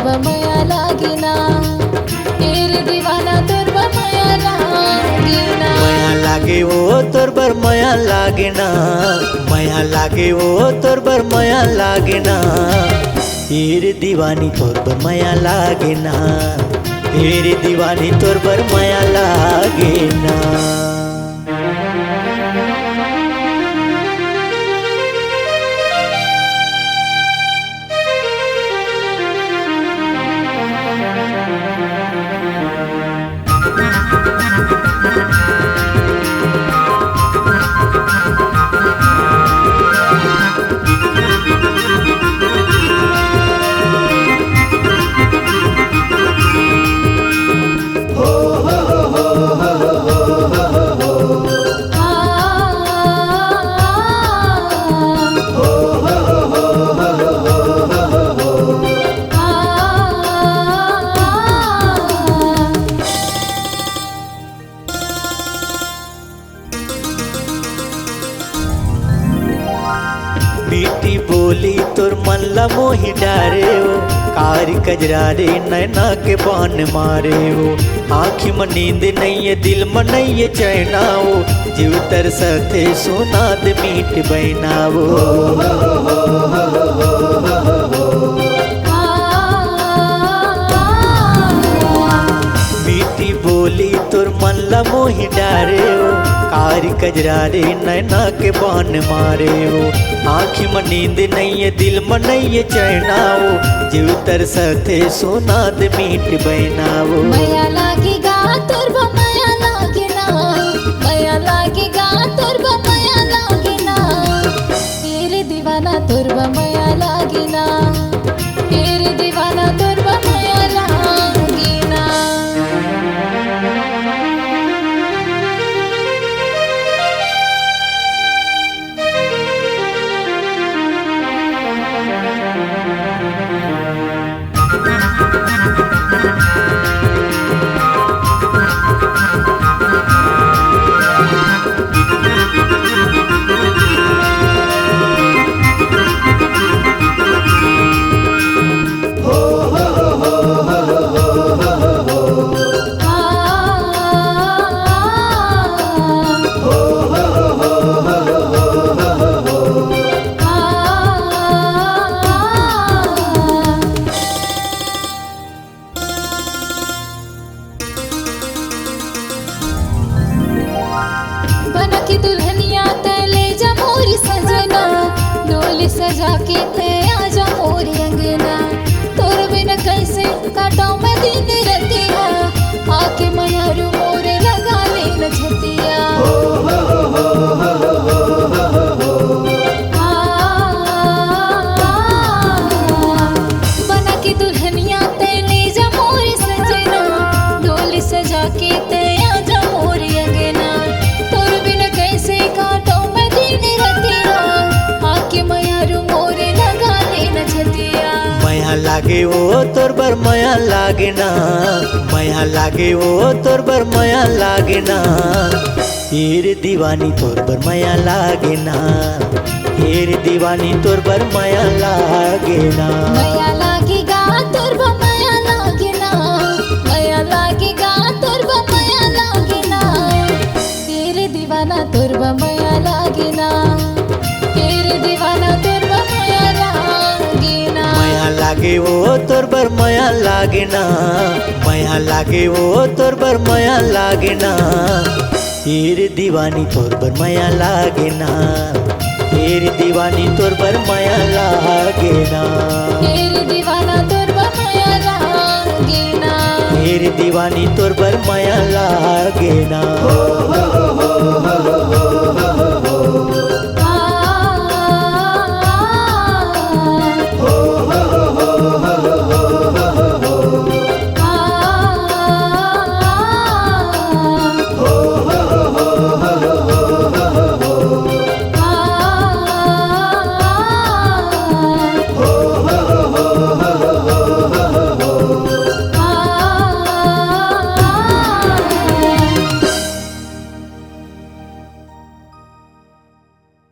बमया लागिना तेरे दीवाना तोर बमया लागिना मया लागे वो तोर बर मया लागेना मया लागे वो तोर बर मया लागेना तेरे दीवानी तोर बर मया लागेना तेरे दीवानी तोर बर मया लागेना। मीठी बोली तोर मन ला मोहि डारे हो कारी कजरा रे नैना के बान मारे हो आँखी में नींद नहीं है दिल में नहीं है चैना हो जीव तरसते सोना दे मीठ बहना हो मीठी बोली तोर मन ला मोहि डारे हो कारी कजरा रे नैना के बान मारे हो आँखी में नींद नहीं है दिल में नहीं है चैना हो जीव तरसते सोना दे मीठ बहना हो मया लागेगा तोर बमया लागिना मया लागेगा तोर बमया लागिना तेरे दीवाना तोर बमया लागिना तेरे दीवाना तोर बमया लागिना। बना के दुल्हनिया तले जा मोरी सजना डोली सजा के ते आजा मोरी अंगना तोर बिना कैसे काटाऊं मैं दिन रतिया आके मयारू मोरे लगा ले न छतिया बना के दुल्हनिया तले जा मोरी सजना डोली सजा के ते आजा मोरी अंगना मया लागे वो तोर बर मया लागेना मया लागे वो तोर बर मया लागेना तेरे दीवानी तोर बर मया लागेना तेरे दीवानी तोर बर मया लागेना। मया लागेगा तोर बमया लागिना मया लागेगा तोर बमया लागिना तेरे दीवाना तोर बमया लागिना तेरे दीवाना तोर बमया लागिना। मया लागे वो तोर बर मया लागेना मया लागे वो तोर बर मया लागेना तेरे दीवानी तोर बर मया लागेना तेरे दीवानी तोर बर मया लागेना तेरे दीवाना तोर बमया लागिना तेरे दीवानी तोर बर मया लागेना।